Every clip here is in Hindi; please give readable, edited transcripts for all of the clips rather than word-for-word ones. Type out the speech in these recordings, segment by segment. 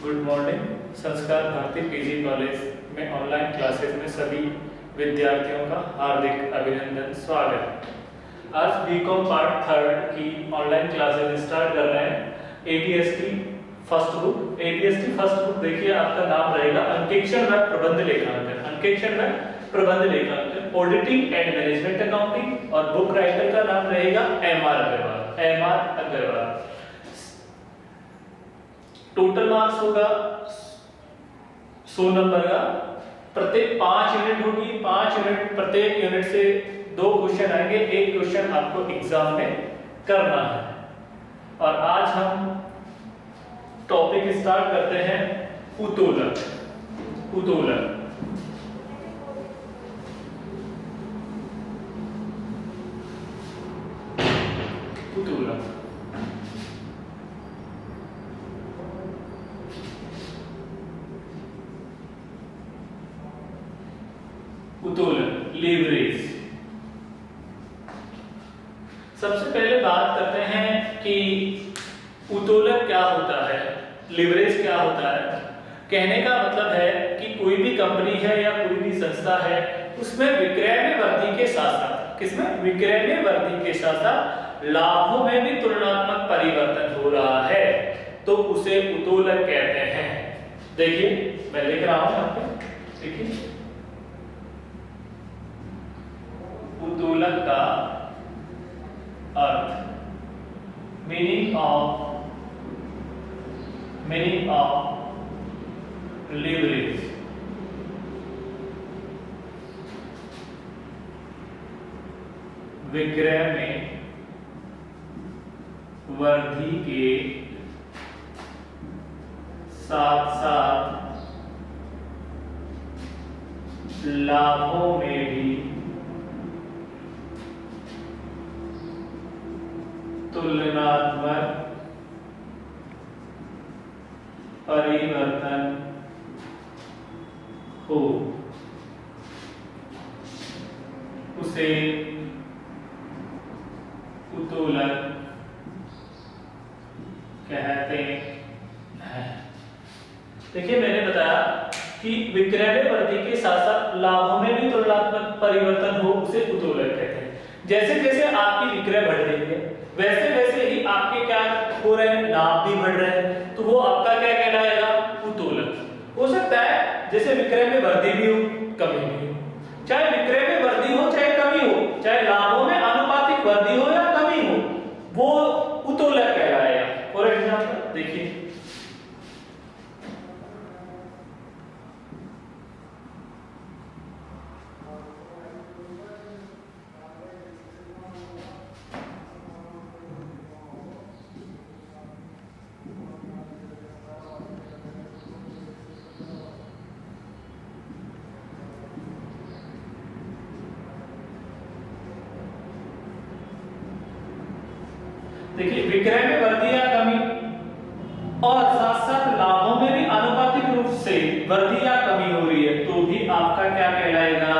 Good morning. संस्कार भारती पीजी कॉलेज में ऑनलाइन क्लासेस में सभी विद्यार्थियों का हार्दिक अभिनंदन, स्वागत। आज बीकॉम पार्ट थर्ड की ऑनलाइन क्लासेस स्टार्ट कर रहे हैं। एटीएसटी फर्स्ट बुक देखिए, आपका नाम रहेगा अंकेक्षण व प्रबंध लेखांकन। अंकेक्षण व प्रबंध लेखांकन, ऑडिटिंग एंड मैनेजमेंट अकाउंटिंग, और बुक राइटर का नाम रहेगा एमआर अग्रवाल। टोटल मार्क्स होगा 100 नंबर का। प्रत्येक 5 यूनिट होगी, 5 यूनिट, प्रत्येक यूनिट से 2 क्वेश्चन आएंगे। एक क्वेश्चन आपको एग्जाम में करना है। और आज हम टॉपिक स्टार्ट करते हैं उत्तोलन। उत्तोलन लीवरेज। सबसे पहले बात करते हैं कि उत्तोलन क्या होता है, लीवरेज क्या होता है। कहने का मतलब है कि कोई भी कंपनी है या कोई भी संस्था है, उसमें विक्रय में वृद्धि के साथ साथ, किसमें, विक्रय में वृद्धि के साथ साथ लाभों में भी तुलनात्मक परिवर्तन हो रहा है, तो उसे उत्तोलन कहते हैं। देखिए मैं लिख रहा हूं यहाँ पे, देखिए उत्तोलन का अर्थ, मीनिंग ऑफ लीवरेज, विक्रय में वृद्धि के साथ साथ लाभों में भी तुलनात्मक परिवर्तन हो, उसे उत्तोलन कहते हैं। देखिए मैंने बताया कि विक्रय में वृद्धि के साथ साथ लाभों में भी तुलनात्मक परिवर्तन हो, उसे उत्तोलन कहते हैं। जैसे जैसे आपकी विक्रय बढ़ रही है, वैसे वैसे ही आपके क्या हो रहे हैं, लाभ भी बढ़ रहे हैं, तो वो आपका क्या कहलाएगा, उत्तोलन। हो सकता है जैसे विक्रय में वृद्धि भी हो, कमी भी हो, चाहे विक्रय में वृद्धि हो चाहे कमी हो, चाहे लाभों में आनुपातिक वृद्धि हो या कमी हो, वो उत्तोलन कहलाएगा। फॉर एग्जांपल देखिए, विक्रय में वृद्धि या कमी और साथ साथ लाभों में भी आनुपातिक रूप से वृद्धि या कमी हो रही है, तो भी आपका क्या कहलाएगा,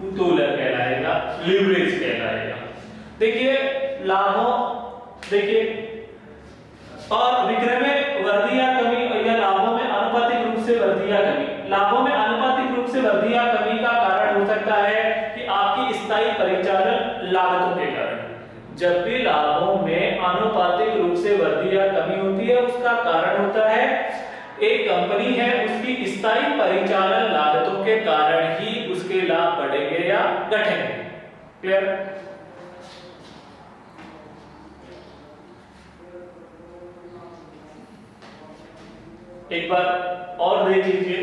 उत्तोलन कहलाएगा, लीवरेज कहलाएगा। देखिए लाभों, देखिए और विक्रय में वृद्धि या कमी या लाभों में आनुपातिक रूप से वृद्धि या कमी। लाभों में आनुपातिक रूप से वृद्धि या कमी का कारण हो सकता है कि आपकी स्थायी परिचालन लागतों के कारण। जब भी लाभों में आनुपातिक रूप से वृद्धि या कमी होती है, उसका कारण होता है एक कंपनी है, उसकी स्थायी परिचालन लागतों के कारण ही उसके लाभ बढ़ेंगे या घटेंगे। क्लियर? एक बार और देख लीजिए,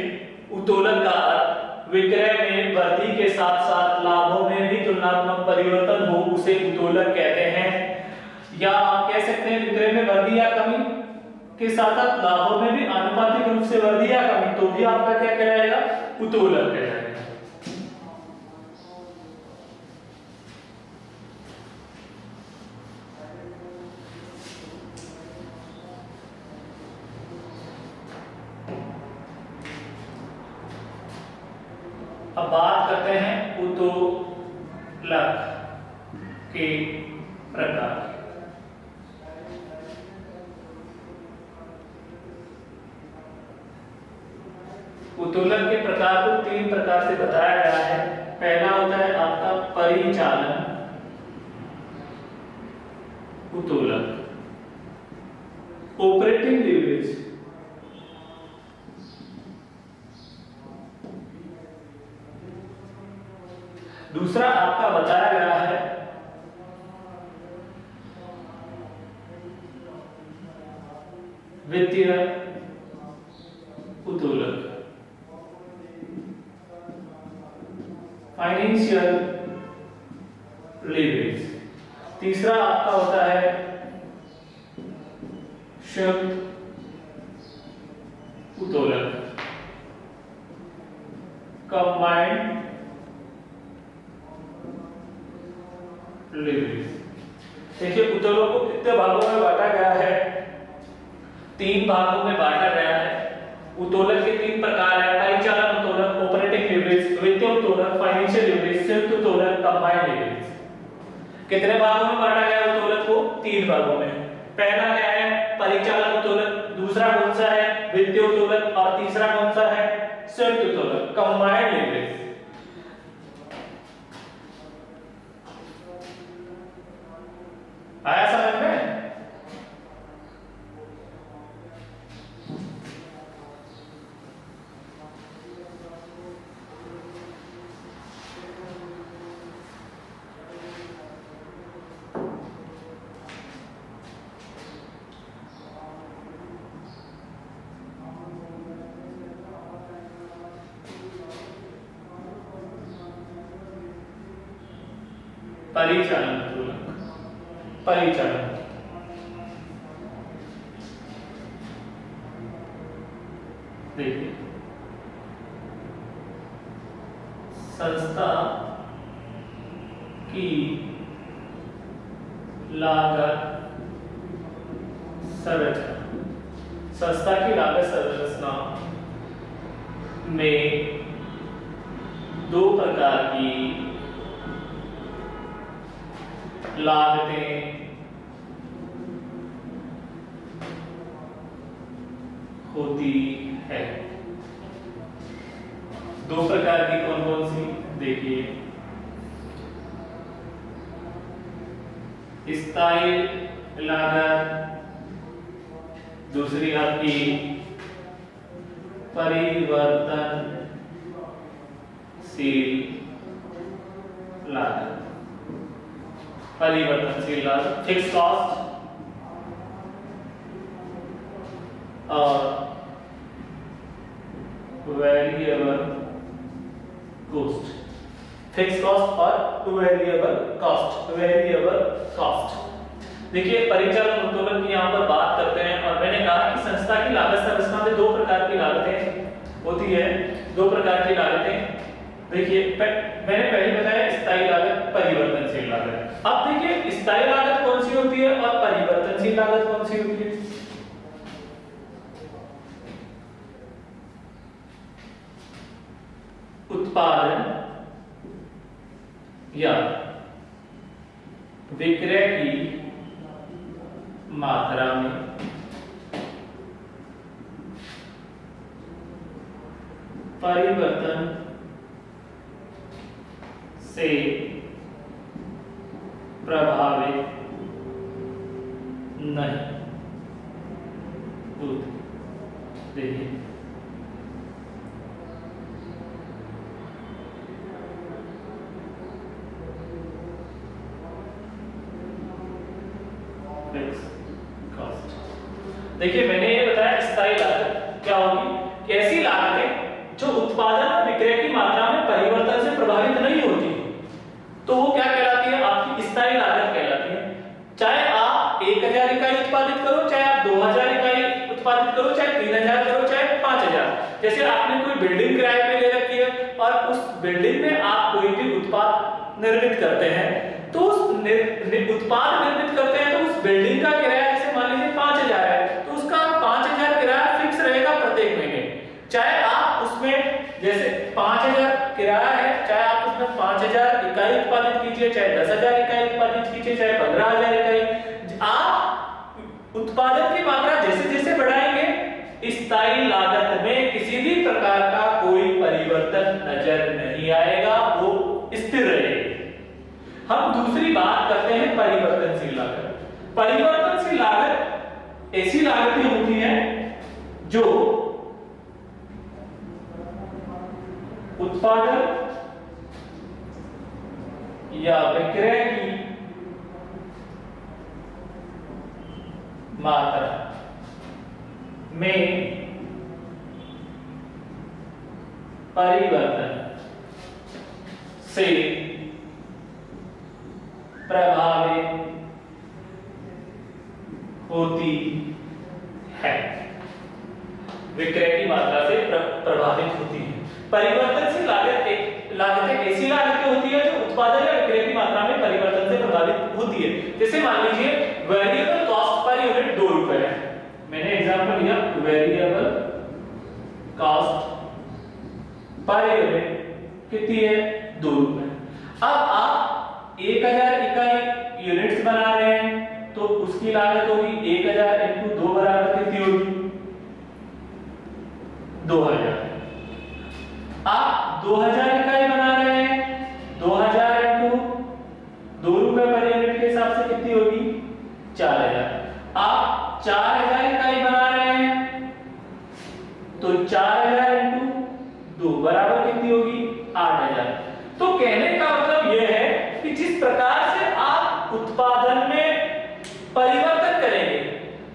उत्तोलन का अर्थ, विक्रय में वृद्धि के साथ साथ लाभों में भी तुलनात्मक परिवर्तन हो, उसे उत्तोलन कहते हैं। या आप कह सकते हैं विक्रय में वृद्धि या कमी के साथ साथ लाभों में भी आनुपातिक रूप से वृद्धि या कमी, तो भी आपका क्या कहलाएगा, उत्तोलन कहलाएगा। अब बात करते हैं उत्तोलक के प्रकार। उत्तोलन के प्रकार को 3 प्रकार से बताया गया है। पहला होता है आपका परिचालन उत्तोलन, ऑपरेटिंग लीवरेज। दूसरा आपका बताया गया है वित्तीय उत्तोलन, फाइनेंशियल लीवरेज। तीसरा आपका होता है शुद्ध उत्तोलन, कंबाइंड लीवरेज। देखिए उत्तोलन को कितने भागों में बांटा गया है? 3 भागों में बांटा गया है। उत्तोलन के 3 प्रकार है, परिचालन उत्तोलन, ऑपरेटिंग लीवरेज, वित्तीय उत्तोलन, फाइनेंशियल लीवरेज, संयुक्त उत्तोलन, कंबाइंड लीवरेज। कितने भागों में बांटा गया उत्तोलन को? 3 भागों में। पहला क्या है? परिचालन उत्तोलन, दूसरा कौन सा है? वित्तीय उत्तोलन, और तीसरा कौन सा है? संयुक्त उत्तोलन, कंबाइंड लीवरेज। आया समझ में? परिचालन उत्तोलन, परिचालन देखिए संस्था की लागत संरचना, संस्था की लागत संरचना में 2 प्रकार की लागतें होती है। 2 प्रकार की कौन कौन सी? देखिए स्थायी लागत, दूसरी आपकी परिवर्तनशील लागत। परिवर्तनशील लागत फिक्स कॉस्ट और वेरिएबल कॉस्ट। फिक्स कॉस्ट और वेरिएबल कॉस्ट, वेरिएबल कॉस्ट। देखिए परिचालन उत्तोलन की यहाँ पर बात करते हैं, और मैंने कहा कि संस्था की लागत संरचना में 2 प्रकार की लागतें होती है। 2 प्रकार की लागतें देखिए मैंने पहले बताया स्थायी लागत, परिवर्तनशील लागत। अब देखिए स्थायी लागत कौन सी होती है और परिवर्तनशील लागत कौन सी होती है? उत्पादन या विक्रय की मात्रा में परिवर्तन से प्रभावित नहीं होती। देखिए देखिए मैंने ये बताया स्थायी लागत क्या होगी? ऐसी लागतें जो उत्पादन और विक्रय की मात्रा में परिवर्तन से प्रभावित नहीं होती, तो वो क्या कहलाती है? आपकी स्थायी लागत कहलाती है। चाहे आप 1000 इकाई उत्पादित करो, चाहे आप 2000 इकाई उत्पादित करो, चाहे 3000 करो, चाहे 5000। जैसे आपने कोई बिल्डिंग किराए पे ले रखी है और उस बिल्डिंग में आप कोई भी उत्पाद निर्मित करते हैं, तो उस उत्पाद निर्मित करते हैं तो उस बिल्डिंग का किराया जैसे मान लीजिए 5000 है, तो उसका 5000 किराया फिक्स रहेगा प्रत्येक महीने। चाहे आप उसमें जैसे 5000 किराया है, चाहे आप उसमें 5000 इकाई उत्पादित कीजिए, चाहे 10000 इकाई उत्पादित कीजिए, चाहे 15000 इकाई, आप उत्पादन की मात्रा जैसे जैसे बढ़ाएंगे, स्थायी लागत में किसी भी प्रकार का दूसरी बात करते हैं परिवर्तनशील लागत। परिवर्तनशील लागत ऐसी लागतें होती हैं जो उत्पादन या विक्रय की मात्रा में परिवर्तन से प्रभावित होती है। विक्रय की मात्रा से प्रभावित होती है। परिवर्तनशील लागतें ऐसी लागतें होती है जो उत्पादन या विक्रय की मात्रा में परिवर्तन से प्रभावित होती है। जैसे मान लीजिए वेरिएबल कॉस्ट पर यूनिट 2 रुपए है। मैंने एग्जांपल लिया वेरिएबल कॉस्ट पर यूनिट कितनी है 2 रुपए। अब आप 1000 इकाई यूनिट्स बना रहे हैं तो उसकी लागत होगी 1000 × 2 बराबर कितनी होगी 2000। आप 2000 इकाई बना रहे हैं 2000 × 2 रुपए पर यूनिट के हिसाब से कितनी होगी 4000। आप 4000 इकाई बना रहे हैं तो 4000 × 2 बराबर कितनी होगी 8000। तो कहने का मतलब यह है कि जिस प्रकार से आप उत्पादन में परिवर्तन करेंगे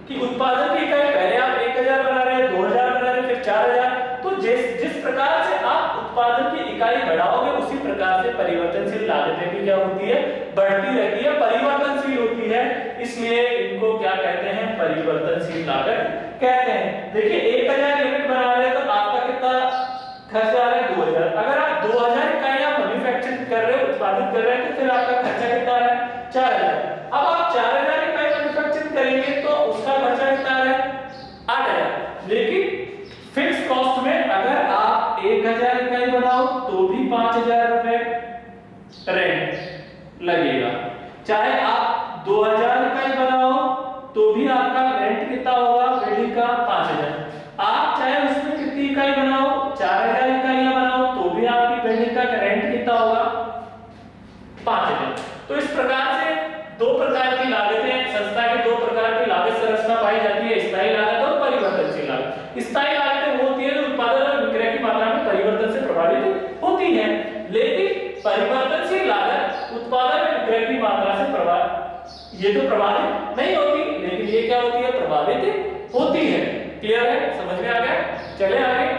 कि उत्पादन की इकाई पहले आप 1000 बना रहे हैं 2000 बना रहे हैं फिर 4000, तो जिस प्रकार से आप उत्पादन की इकाई बढ़ाओगे उसी प्रकार से परिवर्तनशील लागतें भी क्या होती है बढ़ती रहती है, परिवर्तनशील होती है। इसलिए इनको क्या कहते हैं परिवर्तनशील लागत कहते हैं। देखिए 1000 यूनिट बना रहे हैं तो आपका कितना खर्चा आ रहा है 2000। अगर आप 2000 इकाइयां मैन्युफैक्चरिंग कर रहे हो उत्पादित कर रहे हैं तो फिर आपका खर्चा कितना आ रहा है 4000। अब आप 4000 इकाई मैन्युफैक्चरिंग करेंगे तो उसका खर्चा कितना आ रहा है 8000। लेकिन फिक्स कॉस्ट में अगर आप 1000 इकाई बनाओ तो भी 5000 रुपए रेंट लगेगा, चाहे आप 2000 इकाई बनाओ तो भी आपका रेंट कितना होगा बिल्डिंग का 5000। आप चाहे उसमें कितनी इकाई बनाओ 4000 इकाइयां बनाओ तो भी आपकी बिल्डिंग का रेंट कितना होगा 5000। तो इस प्रकार से दो प्रकार की लागतें संस्था के दो प्रकार की लागत संरचना पाई जाती है, स्थायी लागत और परिवर्तनशील लागत। स्थायी लागतें वो होती है जो उत्पादन और विक्रय की मात्रा में परिवर्तन से प्रभावित होती है, लेकिन परिवर्तनशील लागत उत्पादन और विक्रय की मात्रा से ये तो प्रभावित नहीं होती, लेकिन ये क्या होती है प्रभावित होती है। क्लियर है, समझ में आ गया? चले आगे।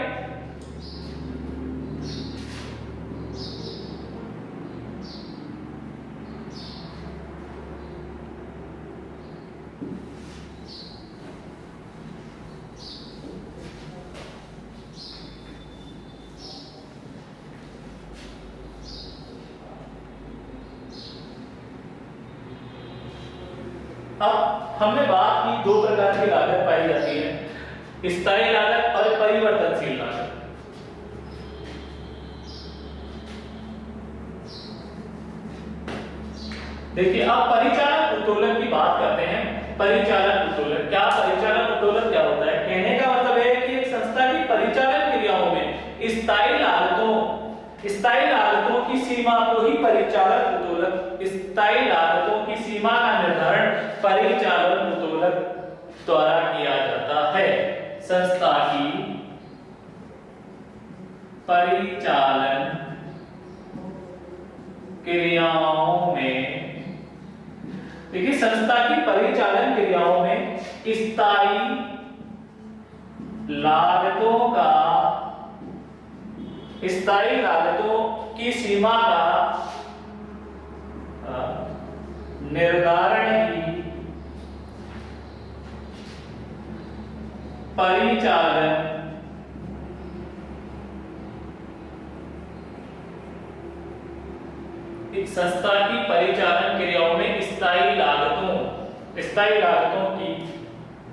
अब हमने बात की दो प्रकार की लागत पाई जाती है, स्थायी लागत और परिवर्तनशील लागत। देखिए अब परिचालन उत्तोलन की बात करते हैं। परिचालन उत्तोलन क्या, परिचालन उत्तोलन क्या होता है? कहने का मतलब है कि एक संस्था की परिचालन क्रियाओं में स्थायी लागतों की सीमा को ही परिचालन उत्तोलन, स्थायी लागतों की सीमा का निर्धारण परिचालन उत्तोलन द्वारा किया जाता है। संस्था की परिचालन क्रियाओं में, देखिए संस्था की परिचालन क्रियाओं में स्थायी लागतों की सीमा का निर्धारण ही परिचालन संस्था की परिचालन क्रियाओं में स्थायी लागतों की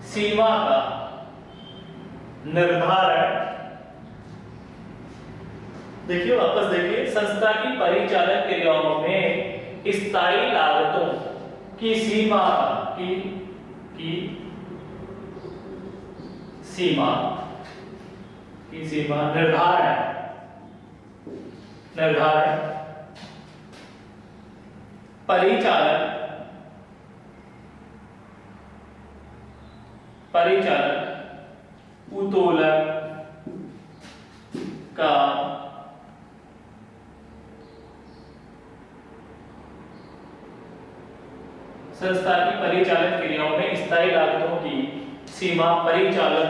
सीमा का निर्धारण, देखिए वापस देखिए, संस्था की परिचालन क्रियाओं में स्थायी लागतों की सीमा निर्धारण परिचालन उत्तोलन का संस्था की परिचालन क्रियाओं में स्थायी लागतों की सीमा परिचालन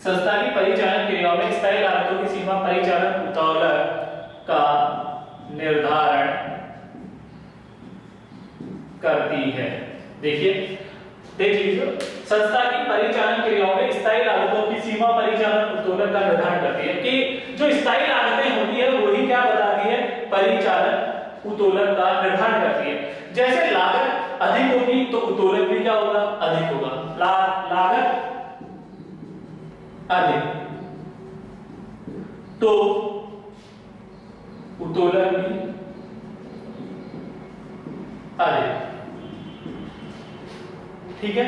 संस्था की परिचालन क्रियाओं में स्थायी लागतों की सीमा परिचालन उत्तोलन का निर्धारण करती है। देखिए देख लीजिए, संस्था की परिचालन क्रियाओं में स्थायी लागतों की सीमा परिचालन उत्तोलन का निर्धारण करती है कि जो स्थायी लागतें होती है वही क्या बताती है, परिचालन उत्तोलन का निर्धारण करती है। जैसे लागत अधिक होगी तो उत्तोलन भी क्या होगा, अधिक होगा। लागत अधिक तो उत्तोलन भी अधिक। ठीक है,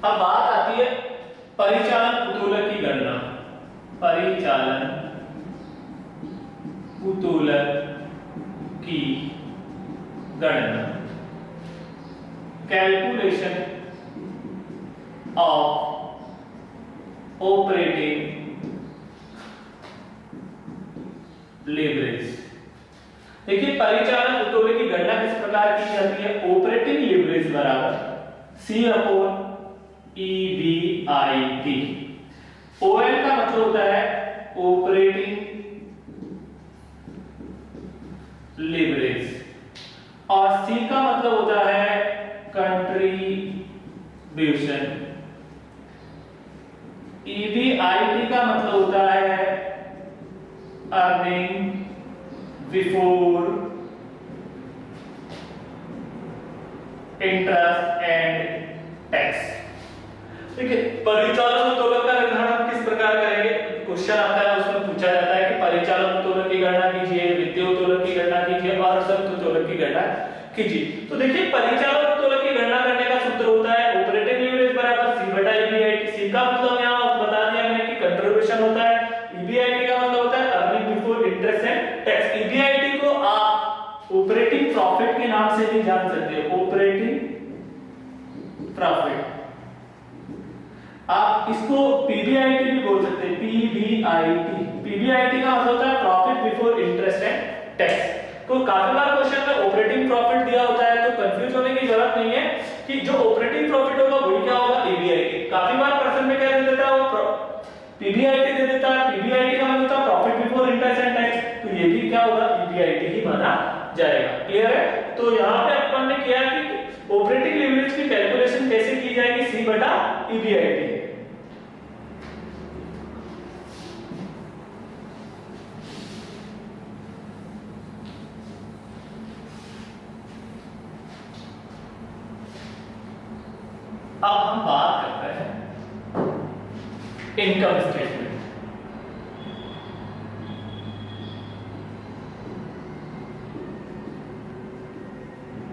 अब बात आती है परिचालन उत्तोलन की गणना। परिचालन उत्तोलन की गणना, कैलकुलेशन ऑफ ऑपरेटिंग लेवरेज। देखिए परिचालन उत्तोलन की गणना किस प्रकार की जाती है, ऑपरेटिंग लेवरेज बराबर C अपॉन EBIT। OL का मतलब होता है ऑपरेटिंग लेवरेज और C का मतलब होता है कंट्रीब्यूशन। EBIT का मतलब होता है earning before interest and tax. देखिए परिचालन उत्तोलन का निर्धारण किस प्रकार करेंगे, क्वेश्चन आता है उसमें पूछा जाता है कि परिचालन उत्तोलन की गणना कीजिए, वित्तीय उत्तोलन की गणना कीजिए और संयुक्त उत्तोलन की गणना कीजिए। तो देखिए परिचालन उत्तोलन की गणना करने का सूत्र होता है ऑपरेटिंग लीवरेज बराबर C बटा EBIT। C का मतलब यहां बता दिया मैंने कि कंट्रीब्यूशन होता है, EBIT का मतलब होता है earning before interest and tax. EBIT को आप ऑपरेटिंग प्रॉफिट के नाम से भी जान सकते हो, ऑपरेटिंग प्रॉफिट। आप इसको PBIT भी बोल सकते हैं, PBIT। PBIT का मतलब होता है profit before interest and tax. तो काफी बार क्वेश्चन में ऑपरेटिंग प्रॉफिट दिया होता है तो कंफ्यूज होने की जरूरत नहीं है कि जो ऑपरेटिंग प्रॉफिट होगा वही क्या होगा, EBIT। काफी बार पर्सन में क्या दे देता है, वो PBIT दे देता है। PBIT का मतलब होता है profit before interest and tax, तो ये भी क्या होगा, EBIT ही माना जाएगा। क्लियर है? तो यहाँ पे अपन ने किया कि ऑपरेटिंग लीवरेज की कैलकुलेशन कैसे की जाएगी, C बटा EBIT। अब हम बात करते हैं इनकम स्टेटमेंट।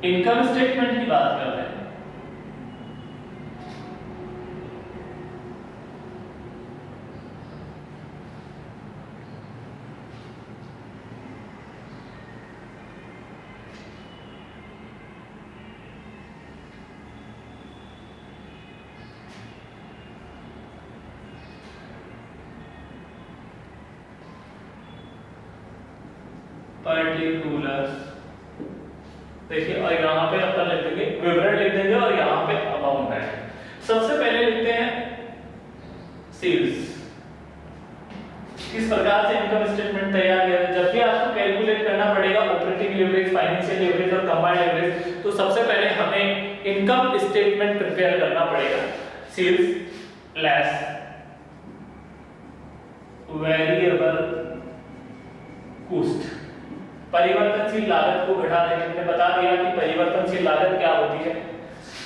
इनकम स्टेटमेंट की बात कर रहे हैं। पर्टिकुलर्स देखिए, और यहाँ पे अपन लिख देंगे विवरण लिख देंगे और यहाँ पे अमाउंट है। सबसे पहले लिखते हैं सेल्स। किस प्रकार से इनकम स्टेटमेंट तैयार किया है, जब भी आपको कैलकुलेट करना पड़ेगा ऑपरेटिंग लीवरेज, फाइनेंशियल लीवरेज और कंबाइंड लीवरेज, तो सबसे पहले हमें इनकम स्टेटमेंट प्रिपेयर करना पड़ेगा। सेल्स लेस वेरिएबल कॉस्ट, परिवर्तनशील लागत को घटा देंगे। मैंने बता दिया कि परिवर्तनशील लागत क्या होती है।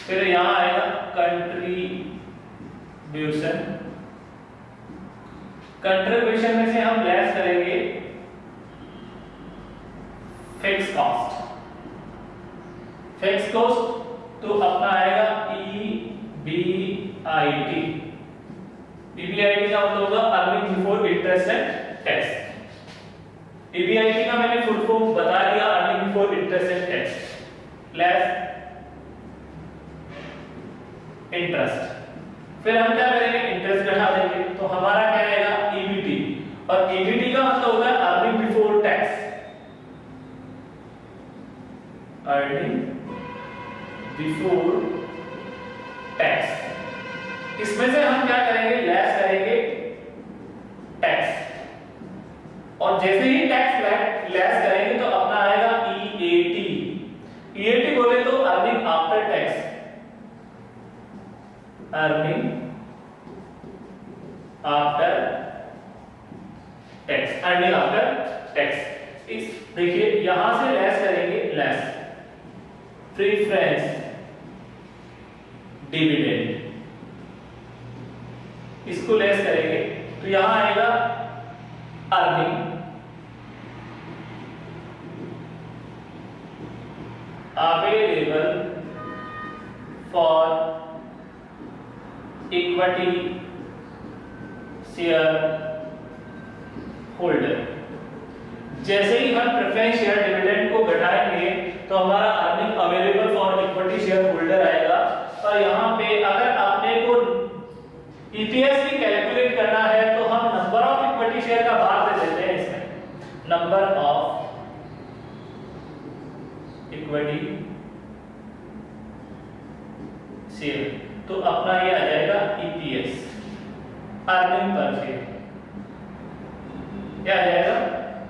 फिर यहां आएगा कंट्रीब्यूशन। कंट्रीब्यूशन में से हम लेस करेंगे फिक्स कॉस्ट। फिक्स कॉस्ट तो अपना आएगा EBIT EBIT का मतलब होगा earning before interest and tax. EBIT का मैंने फुल फॉर्म बता दिया, earning before interest and tax less interest. फिर हम क्या करेंगे, इंटरेस्ट घटा देंगे, तो हमारा क्या आएगा EBT, और EBT का मतलब होगा earning before tax, earning before tax. इसमें से हम क्या करेंगे, लेस करेंगे टैक्स, और जैसे ही टैक्स लेस करेंगे तो अपना आएगा EAT। EAT बोले तो earning after tax, earning after tax, earning after tax. इस देखिए यहां से लेस करेंगे, लेस प्रीफरेंस डिविडेंड, इसको लेस करेंगे तो यहां आएगा earning available for equity share holder. जैसे ही हम प्रेफरेंस शेयर डिविडेंड को घटाएंगे तो हमारा earning available for equity share holder आएगा। और यहाँ पे अगर आपने को ईपीएस भी कैलकुलेट करना है तो हम नंबर ऑफ इक्विटी शेयर का भाग दे देते हैं इसमें, नंबर ऑफ इक्विटी शेयर, तो अपना ये आ जाएगा ईपीएस, अर्निंग पर शेयर, क्या आ जाएगा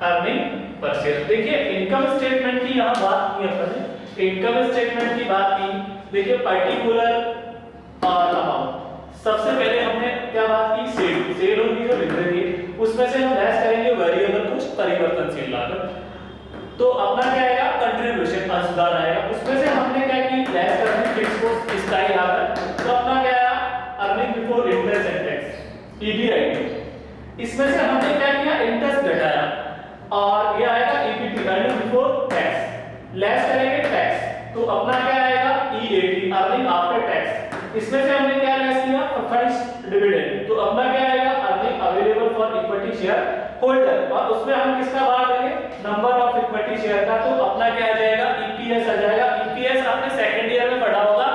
अर्निंग पर शेयर। देखिए इनकम स्टेटमेंट की यहां बात की अपने, इनकम स्टेटमेंट की बात की, देखिए पर्टिकुलर अमाउंट, सबसे पहले हमने क्या बात की, सेल होगी जो बिक्री थी, उसमें से हम लेस करेंगे वेरिएबल कुछ परिवर्तनशील लागत, तो अपना क्या आएगा कंट्रीब्यूशन अंशदान आएगा। उसमें से हमने क्या की, लेस कर दी फिक्स कॉस्ट स्थायी लागत, तो अपना क्या आया earning before interest and tax EBIT। इसमें से हमने क्या किया, इंटरेस्ट घटाया, और ये आएगा EBT, earning before tax, less करेंगे टैक्स, तो अपना क्या आएगा EAT, अर्निंग आफ्टर टैक्स। इसमें से हमने क्या लेस किया, प्रेफरेंस डिविडेंड, तो अपना क्या आएगा earning available for equity share holder, और उसमें हम किसका भाग देंगे, नंबर ऑफ इक्विटी शेयर का, तो अपना क्या आ जाएगा EPS आ जाएगा। EPS आपने सेकंड ईयर में पढ़ा होगा,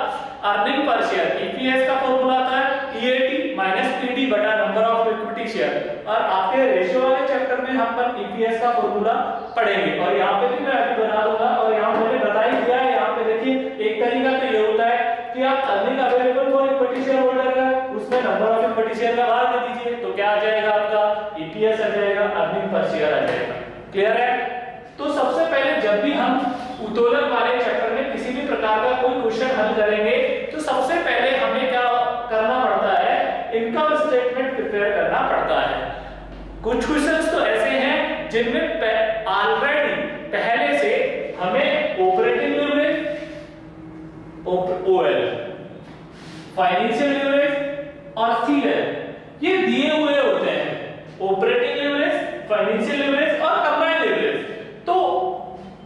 अर्निंग पर शेयर। EPS का फॉर्मूला आता है EAT माइनस PD बटा नंबर ऑफ इक्विटी शेयर, और आपके रेशियो वाले चैप्टर में हम पर EPS का फॉर्मूला पढ़ेंगे, और यहाँ पे भी मैं अभी बना दूंगा, और यहाँ मैंने बता ही दिया है। यहाँ पे देखिए एक तरीका तो ये होता है कि आप earning available for equity share holder का, उसमें नंबर ऑफ इक्विटी शेयर का भाग दे दीजिए, तो क्या आ जाएगा आपका EPS आ जाएगा, अर्निंग पर शेयर आ जाएगा। क्लियर है? तो सबसे पहले जब भी हम उत्तोलन वाले चैप्टर में किसी भी प्रकार का कोई क्वेश्चन हल करेंगे तो सबसे पहले हमें क्या करना पड़ता है, इनकम स्टेटमेंट प्रिपेयर करना पड़ता है। कुछ क्वेश्चंस तो ऐसे हैं जिनमें ऑलरेडी पहले से हमें operating leverage, OL, financial leverage और CL ये दिए हुए होते हैं, ऑपरेटिंग लीवरेज, फाइनेंशियल लीवरेज और कंबाइंड लीवरेज। तो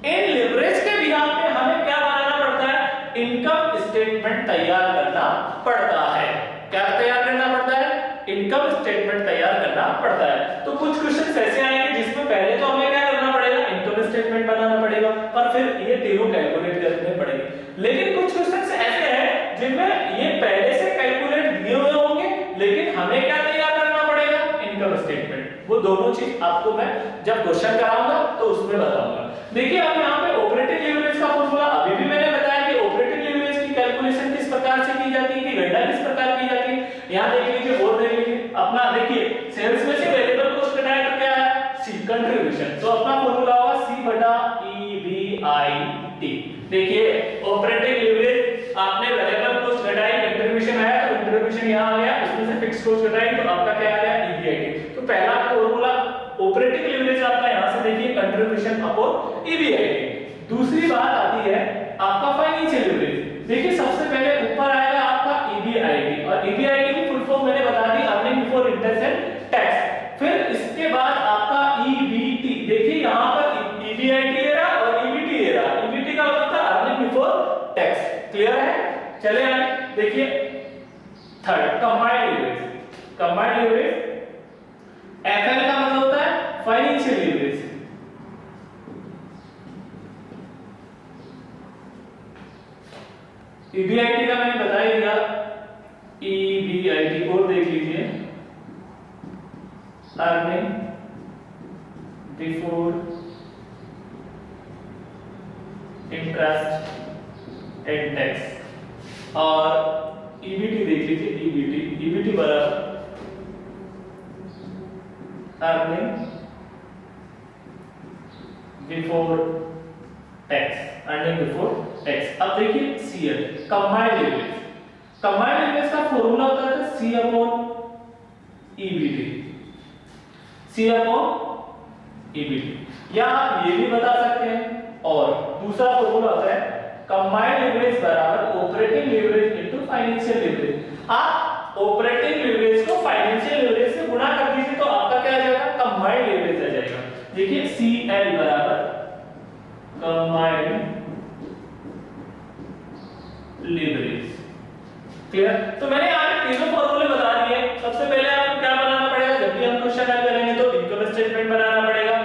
इन लीवरेज के बिना पे हमें क्या बनाना पड़ता है, इनकम स्टेटमेंट तैयार करना पड़ता है। क्या तैयार करना पड़ता है, इनकम स्टेटमेंट तैयार करना पड़ता है। तो कुछ क्वेश्चंस ऐसे आएंगे जिसमें पहले तो हमें क्या करना पड़ेगा, इनकम स्टेटमेंट बनाना पड़ेगा, और फिर ये तीनों कैलकुलेट करने पड़ेंगे। लेकिन कुछ क्वेश्चंस ऐसे हैं जिनमें ये पहले से कैलकुलेट दिए हुए होंगे, लेकिन हमें क्या तैयार करना पड़ेगा, इनकम स्टेटमेंट। वो दोनों चीज आपको मैं जब क्वेश्चन कराऊंगा तो उसमें बताऊंगा। देखिए अब यहाँ पे ऑपरेटिंग लीवरेज का फॉर्मूला अभी भी मैंने बताया कि ऑपरेटिंग लीवरेज की कैलकुलेशन किस प्रकार से की जाती है, कि गणना किस प्रकार की जाती है। यहाँ देख लीजिए और देख लीजिए, अपना देखिए सेल्स में से वेरिएबल कॉस्ट घटाए तो क्या है, C कंट्रीब्यूशन, तो अपना फॉर्मूला होगा C बटा EBIT। देखिए ऑपरेटिंग लीवरेज आपने वेरिएबल कॉस्ट घटाई, कंट्रीब्यूशन आया तो कंट्रीब्यूशन यहाँ आ गया, उसमें से फिक्स कॉस्ट घटाई तो आपका क्या आ गया EBIT। तो पहला फॉर्मूला ऑपरेटिंग लीवरेज आपका यहाँ से देखिए कंट्रीब्यूशन अपॉन EBIT। दूसरी बात आती है आपका फाइनेंशियल लीवरेज। देखिए सबसे पहले ऊपर आएगा आपका EBIT, और EBIT की फुल फॉर्म मैंने बता दी, earning before interest and tax. फिर इसके बाद आपका EBT, देखिए यहाँ पर EBIT ले रहा और EBT ले रहा, EBT का मतलब था अर्निंग बिफोर टैक्स। क्लियर है? चले आगे देखिए third combined leverage. Combined leverage FL का मतलब होता है फाइनेंशियल लीवरेज। ईबीआईटी का मैंने बता ही दिया, ईबीआईटी को देख लीजिए, earning before interest and tax. और ईबीटी देख लीजिए, ईबीटी बराबर earning before tax, earning before tax. अब देखिए CL combined leverage. Combined leverage का फॉर्मूला होता है C upon EBT, C upon EBT. या आप ये भी बता सकते हैं, और दूसरा फॉर्मूला होता है कंबाइंड लीवरेज बराबर operating leverage into financial leverage. आप ऑपरेटिंग लीवरेज को फाइनेंशियल लीवरेज से गुणा कर दीजिए तो आपका क्या आ जाएगा, कंबाइंड लीवरेज आ जाएगा। देखिए सीएल बराबर कंबाइंड लीवरेज। क्लियर? तो मैंने यहाँ पे तीनों फॉर्मूले बता दिए। सबसे पहले आपको क्या बनाना पड़ेगा, जब भी हम क्वेश्चन हल करेंगे तो इनकम स्टेटमेंट बनाना पड़ेगा।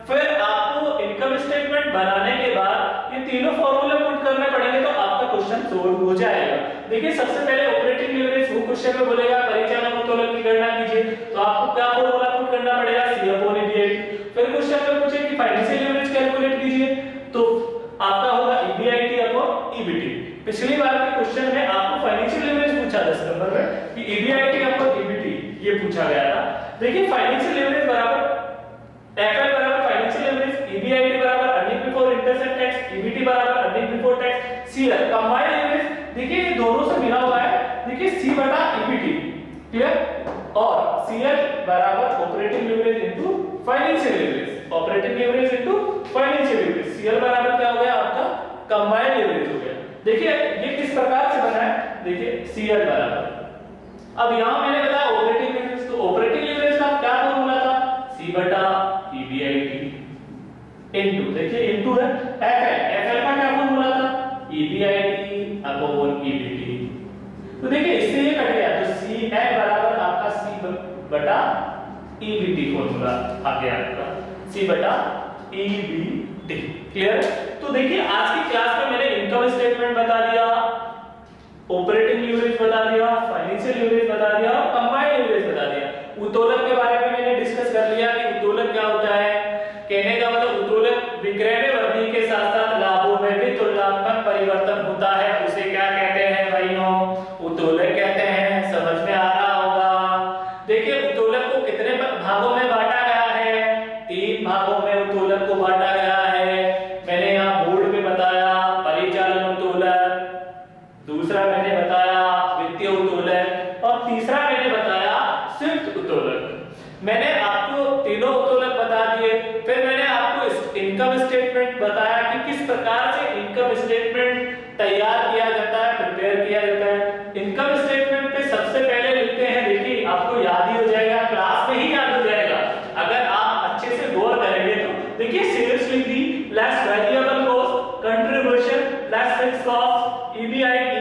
फिर आपको इनकम स्टेटमेंट बनाने के बाद ये तीनों फॉर्मूले पुट करने पड़ेंगे तो आपका क्वेश्चन सॉल्व हो जाएगा। देखिए सबसे पहले ऑपरेटिंग लीवरेज, वो क्वेश्चन में बोलेगा परिचालन उत्तोलन की गणना कीजिए, तो आपको क्या फॉर्मूला पुट करना पड़ेगा, सी अपॉन ईबीआईटी। फिर क्वेश्चन में पूछे कि फाइनेंशियल लीवरेज कैलकुलेट कीजिए, तो आपका होगा ईबीआईटी अपॉन ईबीटी। पिछली बार के क्वेश्चन में आपको फाइनेंशियल लीवरेज पूछा 10 नंबर में कि ईबीआईटी अपॉन ईबीटी ये पूछा गया था। देखिए फाइनेंशियल लीवरेज बराबर एफएल बराबर फाइनेंशियल लीवरेज, ईबीआईटी बराबर earning before interest and tax, EBT बराबर earning before tax, CL combined leverage. देखिए ये दोनों से मिला हुआ है, देखिए सी बटा ईबीटी। क्लियर? और सीएल बराबर operating leverage into financial leverage, operating leverage into financial leverage. CL बराबर क्या हो गया आपका, कंबाइंड लीवरेज हो गया। देखिए ये किस प्रकार से बना है, देखिए सीएल बराबर, अब यहां मैंने बताया ऑपरेटिंग लीवरेज, तो ऑपरेटिंग लीवरेज का क्या फॉर्मूला था, सी बटा ईबीआईटी इनटू, देखिए इनटू है एफएल, एफएल का क्या फॉर्मूला था, ईबीआईटी अपॉन ईबीटी। तो देखिए इससे ये कट गया, तो सीएल बराबर आपका सी बटा ईबीटी फॉर्मूला आ गया आपका, सी बटा ईबीटी। क्लियर? तो देखिए आज की क्लास में मैंने इनकम स्टेटमेंट बता दिया, ऑपरेटिंग लीवरेज बता दिया, फाइनेंशियल लीवरेज बता दिया और कंबाइंड लीवरेज बता दिया। उत्तोलन के बारे में मैंने डिस्कस कर लिया कि उत्तोलन क्या होता है। कहने का मतलब उत्तोलन विक्रय में वृद्धि के साथ साथ लाभों में भी तुलनात्मक परिवर्तन होता है, उसे क्या कहते हैं भाइयों, उत्तोलन कहते हैं। समझ में आ रहा होगा। देखिए उत्तोलन को कितने भागों में बांटा गया है, 3 भागों में उत्तोलन को बांटा गया है। मैंने यहाँ बोर्ड में बताया परिचालन उत्तोलन, दूसरा मैंने बताया वित्तीय उत्तोलन और तीसरा मैंने बताया संयुक्त उत्तोलन। मैंने आपको तीनों उत्तोलन बता दिए। फिर मैंने आपको इनकम स्टेटमेंट बताया कि किस प्रकार से इनकम स्टेटमेंट तैयार किया जाता है, प्रिपेयर किया जाता है। इनकम स्टेटमेंट पे सबसे पहले लिखते हैं, देखिए आपको याद ही हो जाएगा, क्लास में ही याद हो जाएगा अगर आप अच्छे से गौर करेंगे तो। देखिए सेल्स लिख दी, less variable cost, contribution, less fixed cost, EBIT,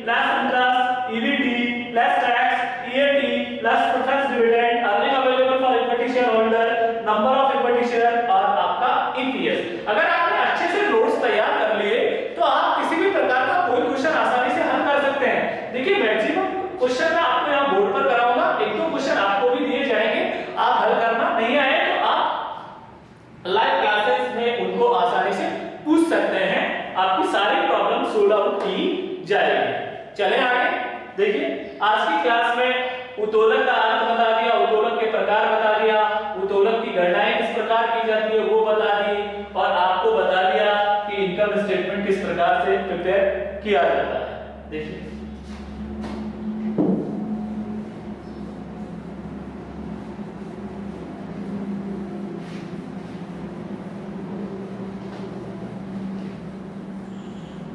less interest, EBT, less tax, EAT, less preference dividend, earning available for equity share holder, number of equity share और आपका ईपीएस। अगर आपने अच्छे से नोट्स तैयार कर लिए तो आप किसी भी प्रकार का कोई क्वेश्चन आसानी से हल कर सकते हैं। देखिए मैक्सिमम क्वेश्चन मैं आपको यहाँ बोर्ड पर कराऊंगा, एक दो क्वेश्चन आपको भी दिए जाएंगे, आप हल करना, नहीं आए तो आप लाइव क्लासेस में उनको आसानी से पूछ सकते हैं, आपकी सारी प्रॉब्लम सोल्व आउट की जाएगी। चलें आगे। देखिए आज की क्लास में उत्तोलन का अर्थ बता दिया, उत्तोलन के प्रकार बता दिया, उत्तोलन की गणनाएं किस प्रकार की जाती है वो बता दी, और आपको बता दिया कि इनकम स्टेटमेंट किस प्रकार से प्रिपेयर किया जाता है। देखिए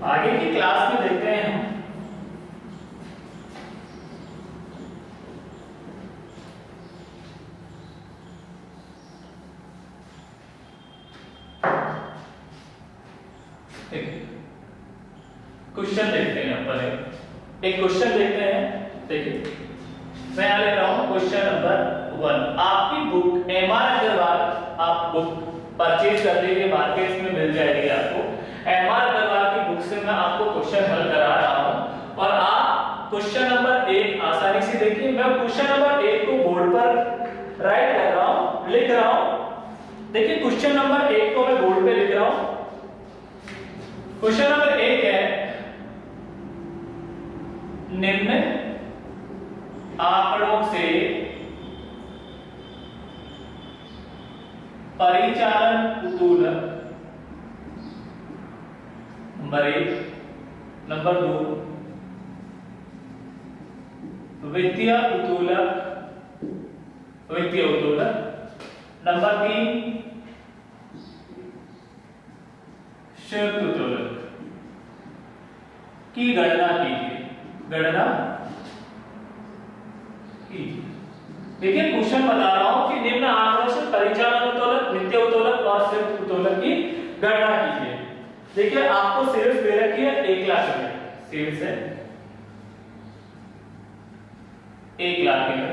आगे की क्लास में देखते हैं हम क्वेश्चन देखते हैं। अपन एक क्वेश्चन देखते हैं देखिए मैं यहाँ ले रहा हूँ क्वेश्चन नंबर 1। आपकी बुक एमआर अग्रवाल, आप बुक परचेज कर लीजिए, मार्केट में मिल जाएगी आपको। एमआर अग्रवाल की बुक से मैं आपको क्वेश्चन हल करा रहा हूँ और आप क्वेश्चन नंबर 1 आसानी से देखिए। मैं क्वेश्चन नंबर 1 को बोर्ड पर राइट कर रहा हूँ, लिख रहा हूँ। देखिए क्वेश्चन नंबर 1 को मैं बोर्ड पे लिख रहा हूँ। क्वेश्चन नंबर 1 है, निम्न आंकड़ों से परिचालन उत्तोलन नंबर 1, नंबर 2 वित्तीय उत्तोलन, नंबर 3 संयुक्त उत्तोलन की गणना कीजिए, देखिए क्वेश्चन बता रहा हूं कि निम्न आंकड़ों से परिचालन उत्तोलन, वित्तीय उत्तोलन और संयुक्त उत्तोलन की गणना कीजिए। देखिए आपको सेल्स दे रखी है 1 लाख में, सेल्स है 1 लाख में,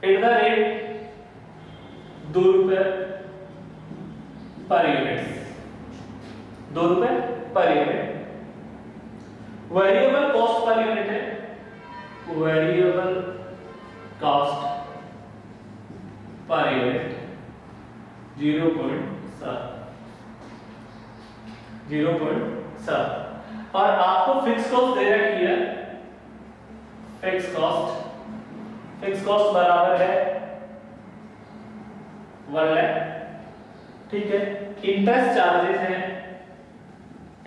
एट द रेट 2 रुपए पर यूनिट, 2 रुपए per unit. Variable cost per unit है, वेरिएबल कॉस्ट पर यूनिट 0.7 और आपको फिक्स कॉस्ट दे रखी है, फिक्स कॉस्ट बराबर है 1 लाख, ठीक है। इंटरेस्ट चार्जेस हैं,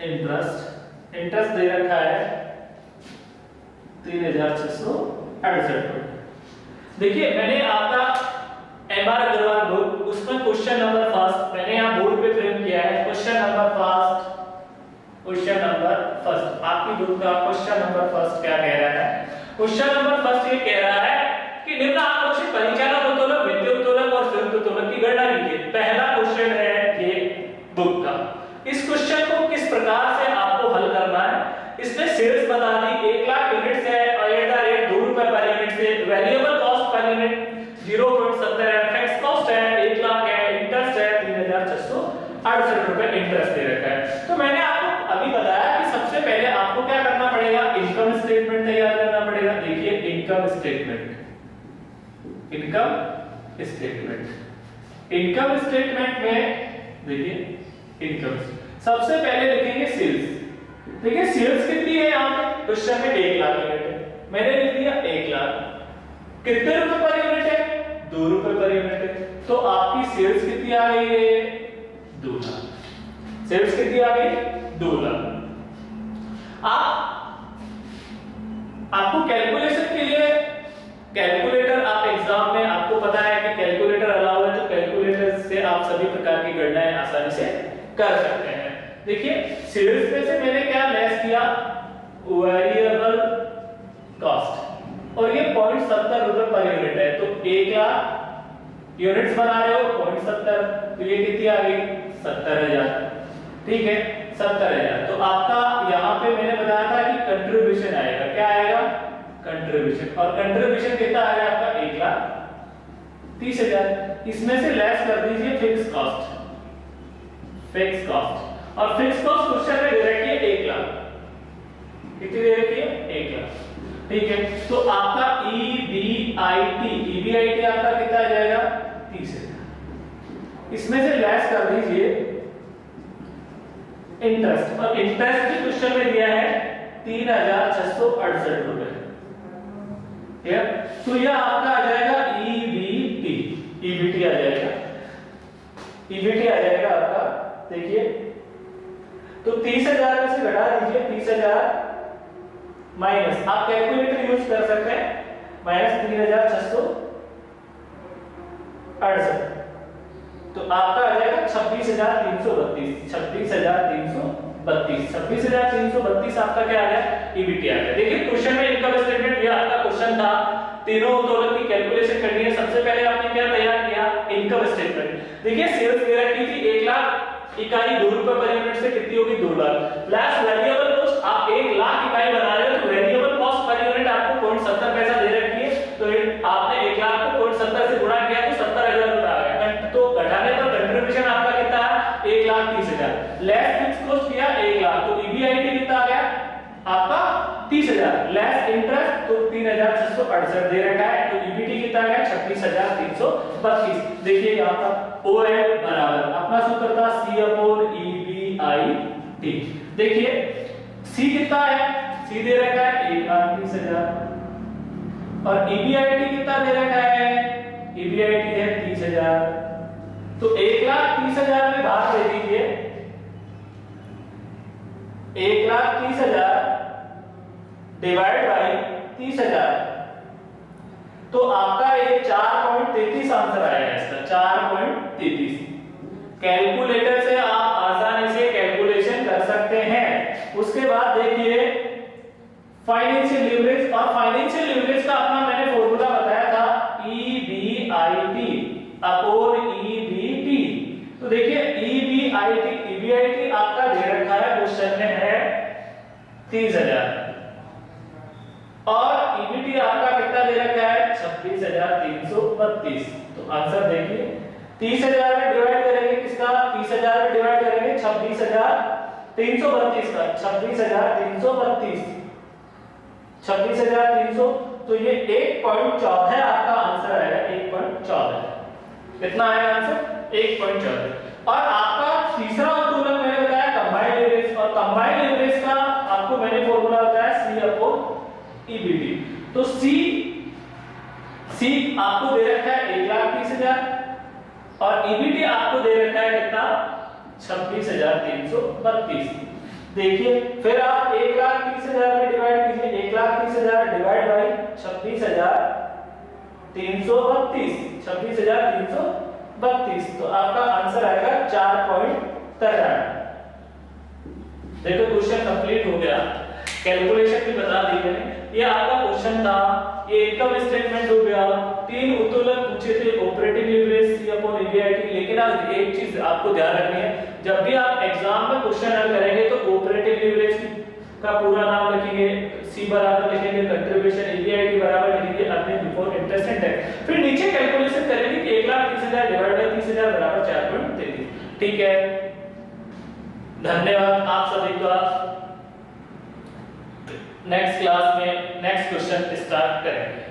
इंटरेस्ट दे रखा है 3668 रुपए। देखिए मैंने आपका एमआर अग्रवाल बुक, उसमें क्वेश्चन नंबर फर्स्ट मैंने यहाँ बोर्ड पे फ्रेम किया है। क्वेश्चन नंबर फर्स्ट आपकी बुक का क्वेश्चन नंबर फर्स्ट क्या कह रहा है? क्वेश्चन नंबर फर्स्ट ये कह रहा है कि निम्न आंकड़ों से परिचालन उत्तोलन, वित्तीय उत्तोलन और संयुक्त उत्तोलन की गणना कीजिए। पहला क्वेश्चन है ये बुक का। इस क्वेश्चन को किस प्रकार से आपको हल करना है? इसमें सेल्स बता दी 1 लाख यूनिट्स है और एट द रेट 2 रुपए पर यूनिट से, वेरिएबल कॉस्ट पर यूनिट 0.70 है, फिक्स कॉस्ट है 1 लाख है, इंटरेस्ट है 3668 रुपए इंटरेस्ट दे रखा है। तो मैंने आपको अभी बताया कि सबसे पहले आपको क्या करना पड़ेगा, इनकम स्टेटमेंट तैयार करना पड़ेगा। देखिए इनकम स्टेटमेंट में देखिए इनकम सबसे पहले लिखेंगे सेल्स। देखिए सेल्स कितनी है यहाँ पे क्वेश्चन में 1 लाख यूनिट है, मैंने लिख दिया 1 लाख। कितने रुपए पर यूनिट है? 2 रुपए पर यूनिट है। तो आपकी सेल्स कितनी आ गई है? 2 लाख। सेल्स कितनी आ गई? 2 लाख। आपको कैलकुलेशन के लिए कैलकुलेटर, आप एग्जाम में आपको पता है कि कैलकुलेटर अलाउ है, तो कैलकुलेटर से आप सभी प्रकार की गणनाएं आसानी से कर सकते हैं। देखिए सेल्स में से मैंने क्या लेस किया, वेरिएबल कॉस्ट, और ये 0.70 रुपए पर यूनिट है। तो 1 लाख यूनिट्स बना रहे हो 0.70, तो ये कितनी आ गई? 70,000, ठीक है 70,000। तो आपका यहाँ पे मैंने बताया था कि कंट्रीब्यूशन आएगा, क्या आएगा? कंट्रीब्यूशन, और कंट्रीब्यूशन कितना आएगा आपका? 1,30,000। इसमें से लेस कर दीजिए फिक्स कॉस्ट, और फिक्स कॉस्ट क्वेश्चन में दे रखी है 1 लाख। कितनी दे रखी है? 1 लाख, ठीक है। तो आपका EBIT आपका कितना आ जाएगा? 30,000। इसमें से लेस कर दीजिए इंटरेस्ट, और इंटरेस्ट भी क्वेश्चन में दिया है 3,668 रुपए, ठीक है। तो यह आपका आ जाएगा EBT आ जाएगा आपका। देखिए तो 30,000 में से घटा दीजिए 30,000 माइनस, आप कैलकुलेटर यूज कर सकते हैं, माइनस 3,668, तो आपका आ जाएगा 26,332। 26,332 आपका क्या आ गया? EBT आ गया। देखिए क्वेश्चन में इनकम स्टेटमेंट, ये आपका क्वेश्चन था, तीनों उत्तोलन की कैलकुलेशन करनी है। सबसे पहले आपने क्या तैयार किया? Income statement. देखिए सेल्स दे रखी थी 1 लाख इकाई, 2 रुपए पर यूनिट से कितनी होगी? 2 लाख, प्लस वेरिएबल कॉस्ट, आप 1 लाख इकाई बना रहे हो तो तो 3668 दे रखा है, तो ईबीटी कितना है 26332। देखिए यहाँ पर ओ है बराबर अपना सूत्र था सी अपॉन ईबीआईटी। देखिए सी कितना है, सी दे रखा है 1,30,000 और ईबीआईटी कितना दे रखा है, ईबीआईटी है 30,000। तो 1,30,000 में भाग दे दीजिए, 1,30,000 डिवाइड बाई 30,000, तो आपका ये 4.33 आंसर आएगा इसका, 4.33। कैलकुलेटर से आप आसानी से कैलकुलेशन कर सकते हैं। उसके बाद देखिए फाइनेंशियल लीवरेज, और फाइनेंशियल लीवरेज का अपना मैंने फॉर्मूला बताया था ईबीआईटी अपॉन ईबीटी। तो देखिए ईबीआईटी आपका दे रखा है क्वेश्चन में है 30,000 और ईबीटी आपका कितना दे रखा है 26,332। तो आंसर देखिए 30,000 में डिवाइड करेंगे किसका, 30,000 में डिवाइड करेंगे 26,332 का, 26,332, 26,300, तो ये 1.14 आपका आंसर आएगा, 1.14। कितना आया आंसर 1.14। और आपका तीसरा उत्तोलन मैंने बताया कंबाइंड लीवरेज, और कंबाइंड लीवरेज का आपको मैंने फॉर्मूला बताया सी अपॉन ईबीटी। तो सी आपको दे रखा है 1,30,000 और ईबीटी आपको दे रखा है कितना 26,332। देखिए फिर आप 1,30,000 में डिवाइड कीजिए, 1,30,000 डिवाइड बाई 26,332, 26,332, तो आपका आंसर आएगा 4.63। देखो क्वेश्चन कंप्लीट हो गया, कैलकुलेशन भी बता दी मैंने। ये आपका क्वेश्चन था, ये इनकम स्टेटमेंट हो गया, 3 उत्तोलन पूछे थे ऑपरेटिंग लीवरेज सी अपॉन ईबीआईटी। लेकिन आज एक चीज आपको ध्यान रखनी है, जब भी आप एग्जाम में क्वेश्चन हल करेंगे तो ऑपरेटिंग लीवरेज का पूरा नाम लिखेंगे, सी बराबर लिखेंगे कंट्रीब्यूशन, ईबीआईटी बराबर लिखेंगे earning before interest and tax, फिर नीचे कैलकुलेशन करेंगे कि 1,30,000 डिवाइड बाय 30,000 बराबर 4.33। ठीक है, धन्यवाद आप सभी का। नेक्स्ट क्लास में नेक्स्ट क्वेश्चन स्टार्ट करेंगे।